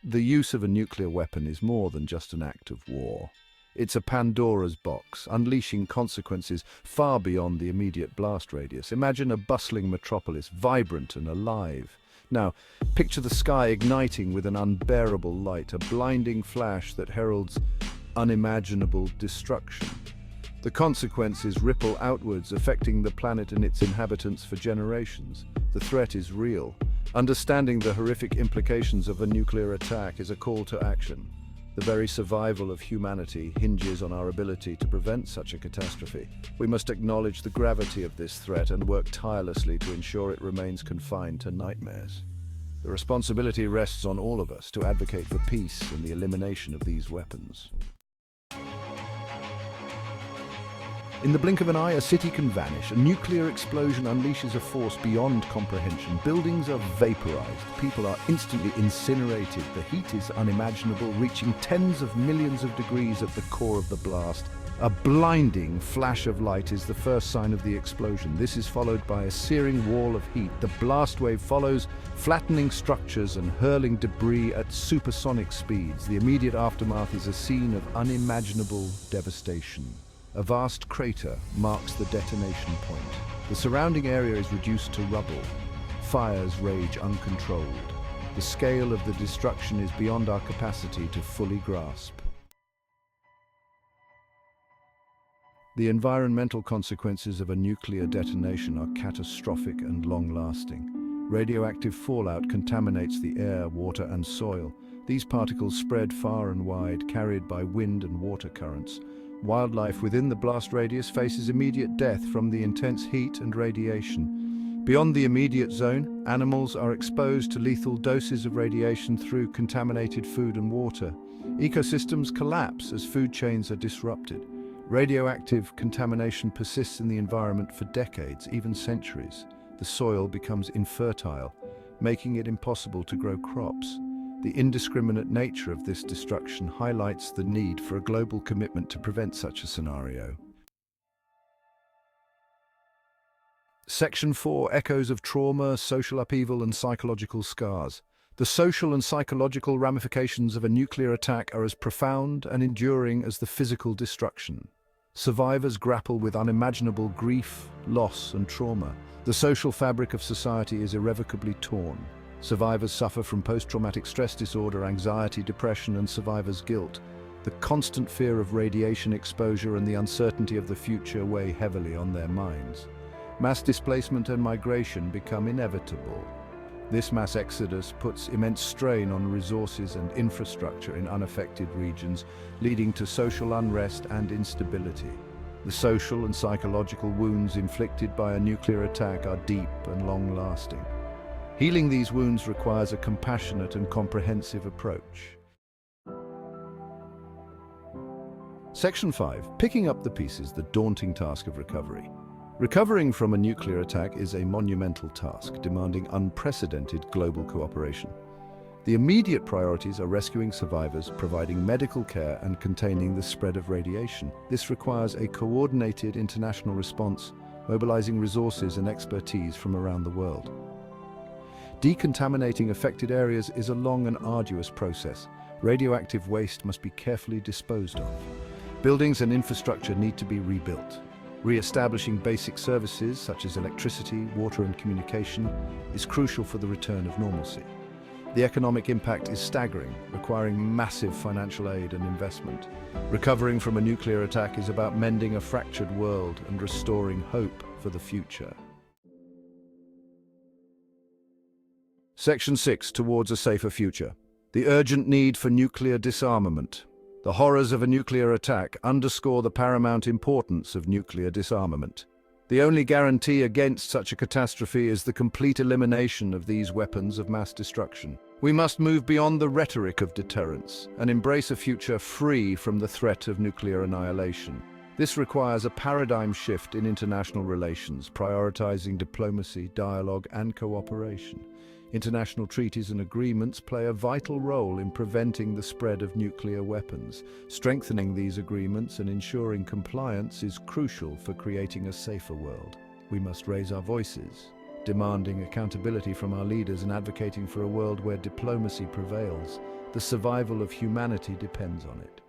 The use of a nuclear weapon is more than just an act of war. It's a Pandora's box, unleashing consequences far beyond the immediate blast radius. Imagine a bustling metropolis, vibrant and alive. Now, picture the sky igniting with an unbearable light, a blinding flash that heralds unimaginable destruction. The consequences ripple outwards, affecting the planet and its inhabitants for generations. The threat is real. Understanding the horrific implications of a nuclear attack is a call to action. The very survival of humanity hinges on our ability to prevent such a catastrophe. We must acknowledge the gravity of this threat and work tirelessly to ensure it remains confined to nightmares. The responsibility rests on all of us to advocate for peace and the elimination of these weapons. In the blink of an eye, a city can vanish. A nuclear explosion unleashes a force beyond comprehension. Buildings are vaporized. People are instantly incinerated. The heat is unimaginable, reaching tens of millions of degrees at the core of the blast. A blinding flash of light is the first sign of the explosion. This is followed by a searing wall of heat. The blast wave follows, flattening structures and hurling debris at supersonic speeds. The immediate aftermath is a scene of unimaginable devastation. A vast crater marks the detonation point. The surrounding area is reduced to rubble. Fires rage uncontrolled. The scale of the destruction is beyond our capacity to fully grasp. The environmental consequences of a nuclear detonation are catastrophic and long-lasting. Radioactive fallout contaminates the air, water, and soil. These particles spread far and wide, carried by wind and water currents. Wildlife within the blast radius faces immediate death from the intense heat and radiation. Beyond the immediate zone, animals are exposed to lethal doses of radiation through contaminated food and water. Ecosystems collapse as food chains are disrupted. Radioactive contamination persists in the environment for decades, even centuries. The soil becomes infertile, making it impossible to grow crops. The indiscriminate nature of this destruction highlights the need for a global commitment to prevent such a scenario. Section 4: Echoes of Trauma, Social Upheaval and Psychological Scars. The social and psychological ramifications of a nuclear attack are as profound and enduring as the physical destruction. Survivors grapple with unimaginable grief, loss and trauma. The social fabric of society is irrevocably torn. Survivors suffer from post-traumatic stress disorder, anxiety, depression, and survivor's guilt. The constant fear of radiation exposure and the uncertainty of the future weigh heavily on their minds. Mass displacement and migration become inevitable. This mass exodus puts immense strain on resources and infrastructure in unaffected regions, leading to social unrest and instability. The social and psychological wounds inflicted by a nuclear attack are deep and long-lasting. Healing these wounds requires a compassionate and comprehensive approach. Section 5: Picking up the pieces, the daunting task of recovery. Recovering from a nuclear attack is a monumental task, demanding unprecedented global cooperation. The immediate priorities are rescuing survivors, providing medical care, and containing the spread of radiation. This requires a coordinated international response, mobilizing resources and expertise from around the world. Decontaminating affected areas is a long and arduous process. Radioactive waste must be carefully disposed of. Buildings and infrastructure need to be rebuilt. Re-establishing basic services such as electricity, water and communication is crucial for the return of normalcy. The economic impact is staggering, requiring massive financial aid and investment. Recovering from a nuclear attack is about mending a fractured world and restoring hope for the future. Section 6: Towards a Safer Future. The urgent need for nuclear disarmament. The horrors of a nuclear attack underscore the paramount importance of nuclear disarmament. The only guarantee against such a catastrophe is the complete elimination of these weapons of mass destruction. We must move beyond the rhetoric of deterrence and embrace a future free from the threat of nuclear annihilation. This requires a paradigm shift in international relations, prioritizing diplomacy, dialogue, and cooperation. International treaties and agreements play a vital role in preventing the spread of nuclear weapons. Strengthening these agreements and ensuring compliance is crucial for creating a safer world. We must raise our voices, demanding accountability from our leaders and advocating for a world where diplomacy prevails. The survival of humanity depends on it.